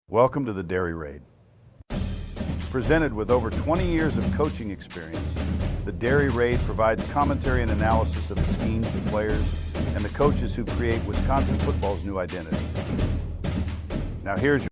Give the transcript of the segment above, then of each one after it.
Welcome to the Dairy Raid. Presented with over 20 years of coaching experience, the Dairy Raid provides commentary and analysis of the schemes, the players, and the coaches who create Wisconsin football's new identity. Now here's your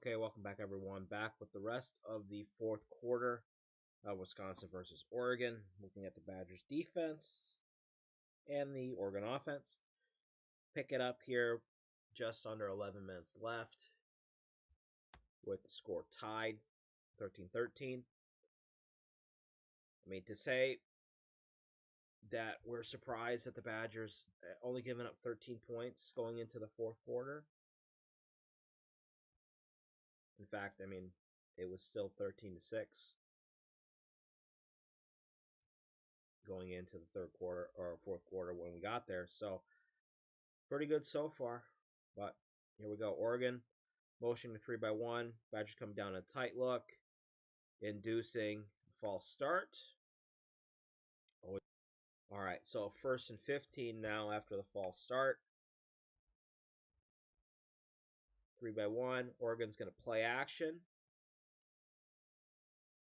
Okay, welcome back everyone. Back with the rest of the fourth quarter of Wisconsin versus Oregon. Looking at the Badgers defense and the Oregon offense. Pick it up here just under 11 minutes left with the score tied 13-13. I mean, to say that we're surprised that the Badgers only giving up 13 points going into the fourth quarter. In fact, I mean, it was still 13-6 going into the third quarter or fourth quarter when we got there. So pretty good so far. But here we go. Oregon motioning to 3-by-1. Badgers come down a tight look, inducing a false start. All right, so 1st and 15 now after the false start. 3-by-1. Oregon's going to play action.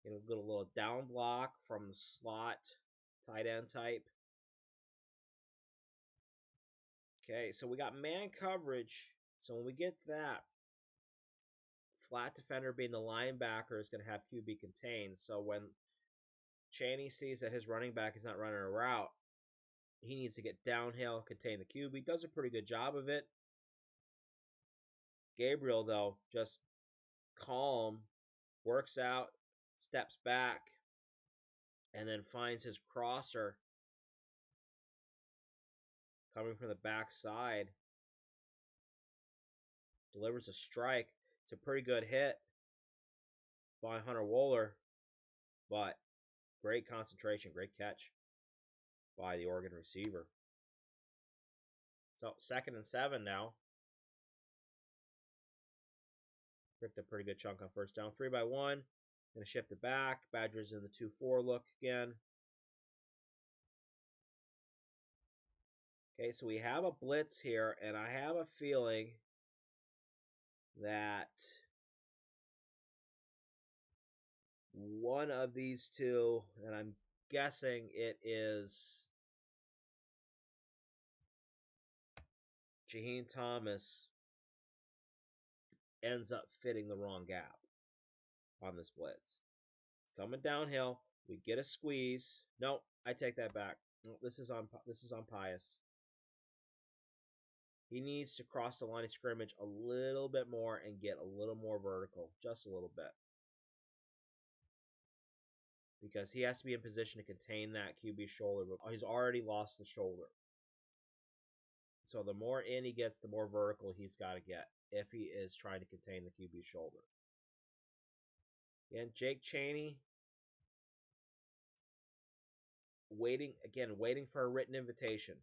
Going to get a little down block from the slot tight end type. Okay, so we got man coverage. So when we get that, flat defender being the linebacker is going to have QB contained. So when Chaney sees that his running back is not running a route, he needs to get downhill, contain the QB. Does a pretty good job of it. Gabriel, though, just calm, works out, steps back, and then finds his crosser coming from the backside. Delivers a strike. It's a pretty good hit by Hunter Wohler, but great concentration, great catch by the Oregon receiver. So 2nd and 7 now. Picked a pretty good chunk on first down. 3-by-1. Going to shift it back. Badgers in the 2-4 look again. Okay, so we have a blitz here, and I have a feeling that one of these two, and I'm guessing it is Jaheim Thomas, ends up fitting the wrong gap on this blitz. It's coming downhill. We get a squeeze. No, I take that back. This is on Pius. He needs to cross the line of scrimmage a little bit more and get a little more vertical, just a little bit. Because he has to be in position to contain that QB shoulder. He's already lost the shoulder. So the more in he gets, the more vertical he's got to get if he is trying to contain the QB shoulder. And Jake Chaney, waiting for a written invitation.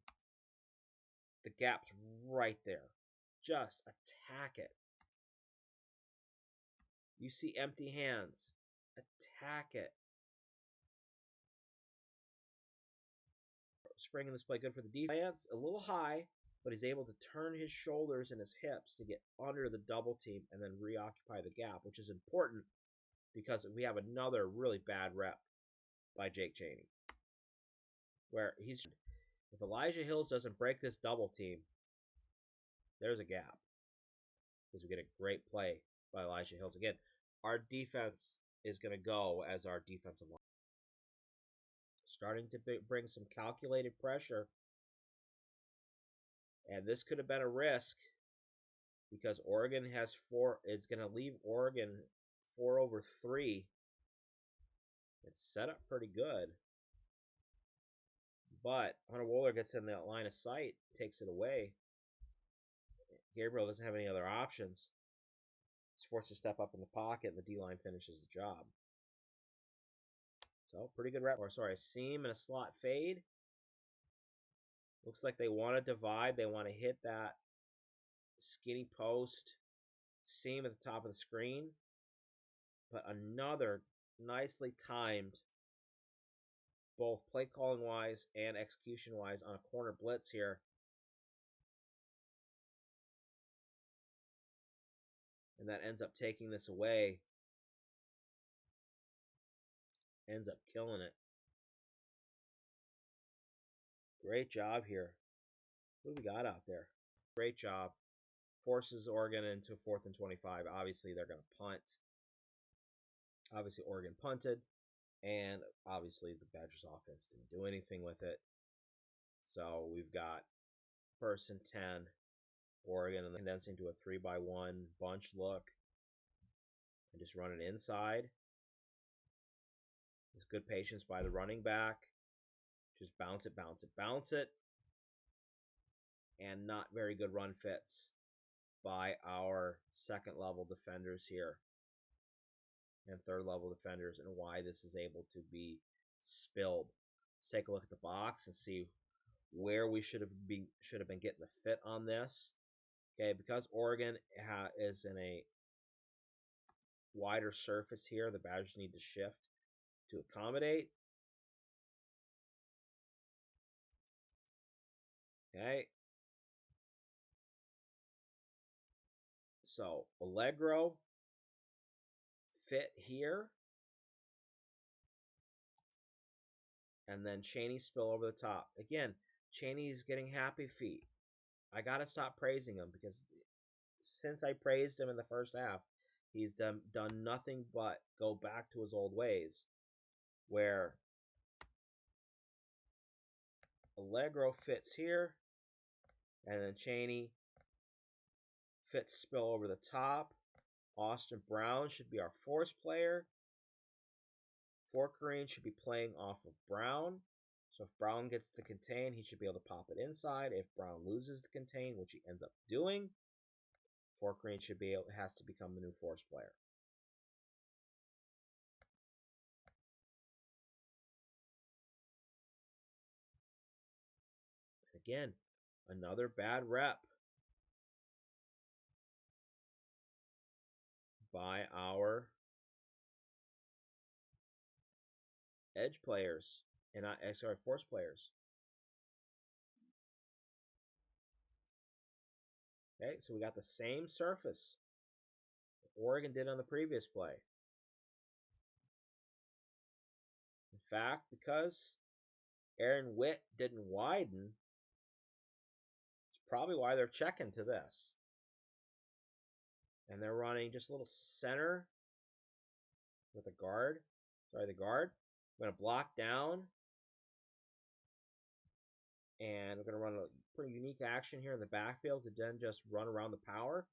The gap's right there. Just attack it. You see empty hands. Attack it. Spring in this play good for the defense. A little high, but he's able to turn his shoulders and his hips to get under the double team and then reoccupy the gap, which is important because we have another really bad rep by Jake Chaney. Where if Elijah Hills doesn't break this double team, there's a gap. Because we get a great play by Elijah Hills. Again, our defense is going to go as our defensive line. Starting to bring some calculated pressure. And this could have been a risk because Oregon has 4. It's going to leave Oregon 4-3. It's set up pretty good. But Hunter Wohler gets in that line of sight, takes it away. Gabriel doesn't have any other options. He's forced to step up in the pocket, and the D-line finishes the job. So, pretty good rep. A seam and a slot fade. Looks like they want to divide. They want to hit that skinny post seam at the top of the screen. But another nicely timed, both play calling wise and execution wise, on a corner blitz here. And that ends up taking this away. Ends up killing it. Great job here. What do we got out there? Great job. Forces Oregon into 4th and 25. Obviously, they're going to punt. Obviously, Oregon punted. And obviously, the Badgers offense didn't do anything with it. So we've got 1st and 10. Oregon and condensing to a 3-by-1 bunch look. And just run it inside. There's good patience by the running back. Just bounce it, bounce it, bounce it. And not very good run fits by our second level defenders here. And third level defenders, and why this is able to be spilled. Let's take a look at the box and see where we should have been getting the fit on this. Okay, because Oregon is in a wider surface here, the Badgers need to shift to accommodate. Okay. So Allegro fit here. And then Chaney spill over the top. Again, Chaney's getting happy feet. I got to stop praising him because since I praised him in the first half, he's done nothing but go back to his old ways where Allegro fits here and then Chaney fits spill over the top. Austin Brown should be our force player. Forkerine should be playing off of Brown. So if Brown gets the contain, he should be able to pop it inside. If Brown loses the contain, which he ends up doing, Forkerine has to become the new force player. Again, another bad rep by our edge players, and force players. Okay, so we got the same surface Oregon did on the previous play. In fact, because Aaron Witt didn't widen, it's probably why they're checking to this. And they're running just a little center with the guard. The guard. We're going to block down. And we're going to run a pretty unique action here in the backfield to then just run around the power.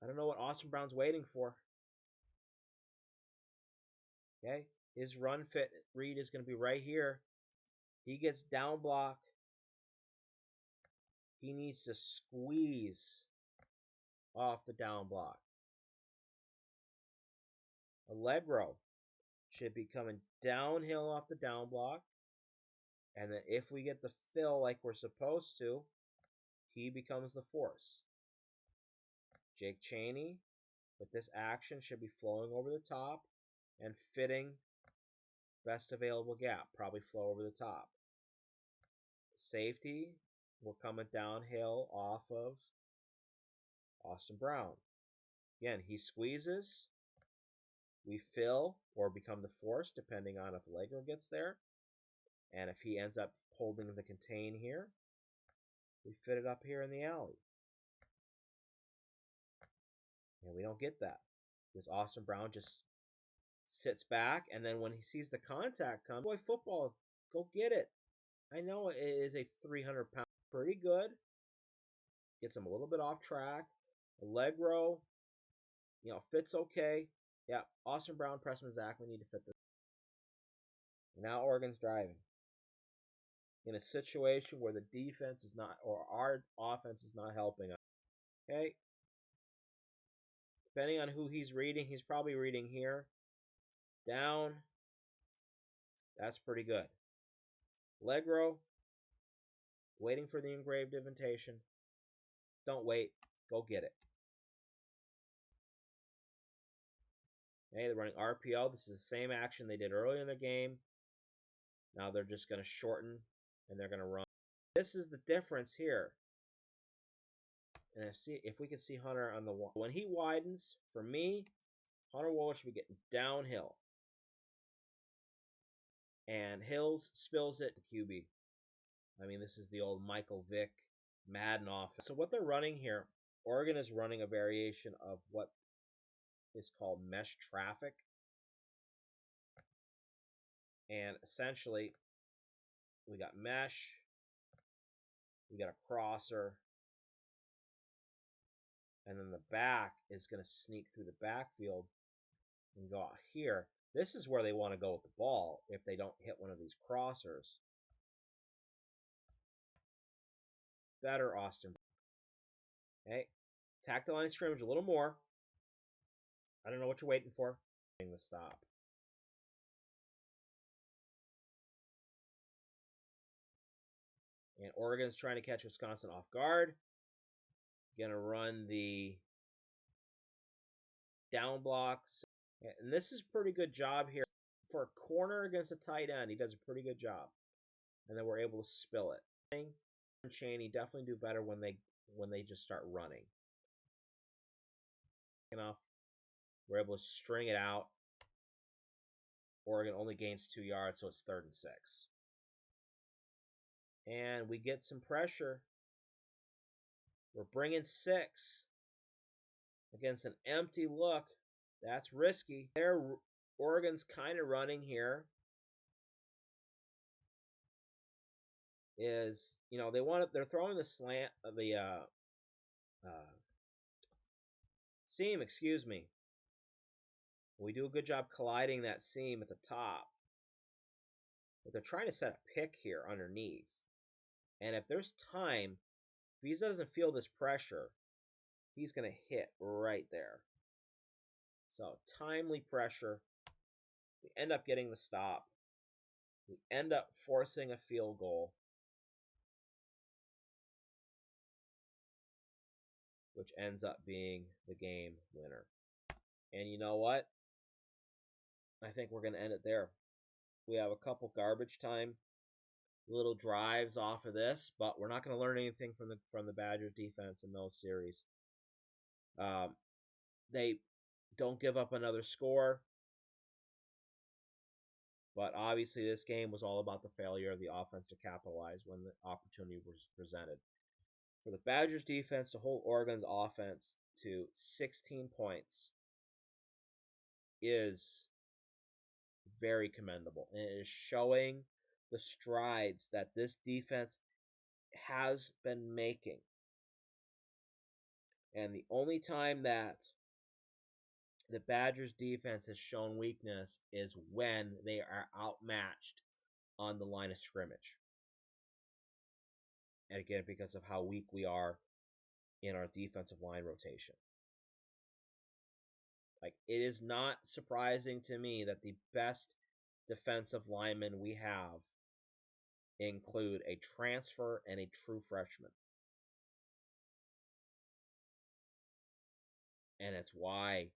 I don't know what Austin Brown's waiting for. Okay, his run fit read is going to be right here. He gets down block. He needs to squeeze off the down block. Allegro should be coming downhill off the down block. And then if we get the fill like we're supposed to, he becomes the force. Jake Chaney, with this action, should be flowing over the top and fitting best available gap. Probably flow over the top. Safety, we're coming downhill off of Austin Brown. Again, he squeezes. We fill or become the force, depending on if Allegro gets there. And if he ends up holding the contain here, we fit it up here in the alley. And we don't get that. Because Austin Brown just sits back, and then when he sees the contact come, boy, football, go get it. I know it is a 300-pound, pretty good. Gets him a little bit off track. Allegro, fits okay. Yeah, Austin Brown, Pressman, Zach, we need to fit this. Now Oregon's driving. In a situation where the defense is not, or our offense is not helping us. Okay? Depending on who he's reading, he's probably reading here. Down. That's pretty good. Allegro, waiting for the engraved invitation. Don't wait. Go get it. Okay, they're running RPO. This is the same action they did earlier in the game. Now they're just going to shorten, and they're going to run. This is the difference here. And if we can see Hunter on the wall. When he widens, for me, Hunter Wohler should be getting downhill. And Hills spills it to QB. I mean, this is the old Michael Vick Madden offense. So what they're running here, Oregon is running a variation of what is called mesh traffic. And essentially, we got mesh, we got a crosser, and then the back is going to sneak through the backfield and go out here. This is where they want to go with the ball if they don't hit one of these crossers. Better, Austin. Okay, attack the line of scrimmage a little more. I don't know what you're waiting for. The stop. And Oregon's trying to catch Wisconsin off guard. Gonna run the down blocks. And this is a pretty good job here. For a corner against a tight end, he does a pretty good job. And then we're able to spill it. Cheney definitely do better when they just start running. Enough. We're able to string it out. Oregon only gains 2 yards, so it's 3rd and 6. And we get some pressure. We're bringing 6 against an empty look. That's risky. Oregon's kind of running here. Is, you know, they're throwing the slant of the seam, excuse me. We do a good job colliding that seam at the top. But they're trying to set a pick here underneath. And if there's time, if he doesn't feel this pressure, he's going to hit right there. So, timely pressure. We end up getting the stop. We end up forcing a field goal, which ends up being the game winner. And you know what? I think we're going to end it there. We have a couple garbage time little drives off of this, but we're not going to learn anything from the Badgers defense in those series. They don't give up another score, but obviously this game was all about the failure of the offense to capitalize when the opportunity was presented. For the Badgers defense to hold Oregon's offense to 16 points is very commendable, and it is showing the strides that this defense has been making. And the only time that the Badgers defense has shown weakness is when they are outmatched on the line of scrimmage. And again, because of how weak we are in our defensive line rotation. Like, it is not surprising to me that the best defensive linemen we have include a transfer and a true freshman. And it's why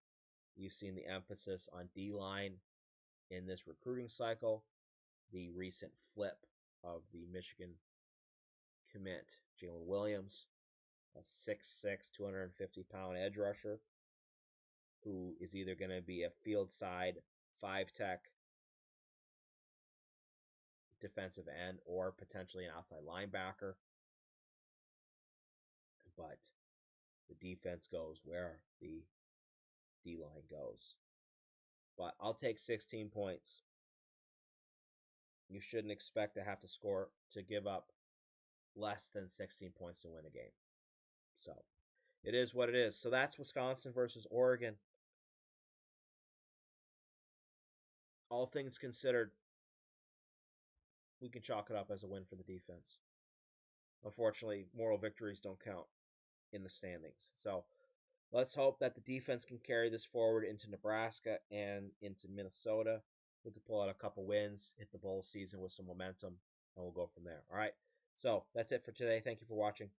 you've seen the emphasis on D-line in this recruiting cycle. The recent flip of the Michigan commit, Jalen Williams, a 6'6", 250-pound edge rusher, who is either going to be a field side 5-tech defensive end or potentially an outside linebacker. But the defense goes where the D-line goes. But I'll take 16 points. You shouldn't expect to have to give up less than 16 points to win a game. So, it is what it is. So that's Wisconsin versus Oregon. All things considered, we can chalk it up as a win for the defense. Unfortunately, moral victories don't count in the standings. So, let's hope that the defense can carry this forward into Nebraska and into Minnesota. We could pull out a couple wins, hit the bowl season with some momentum, and we'll go from there. All right. So, that's it for today. Thank you for watching.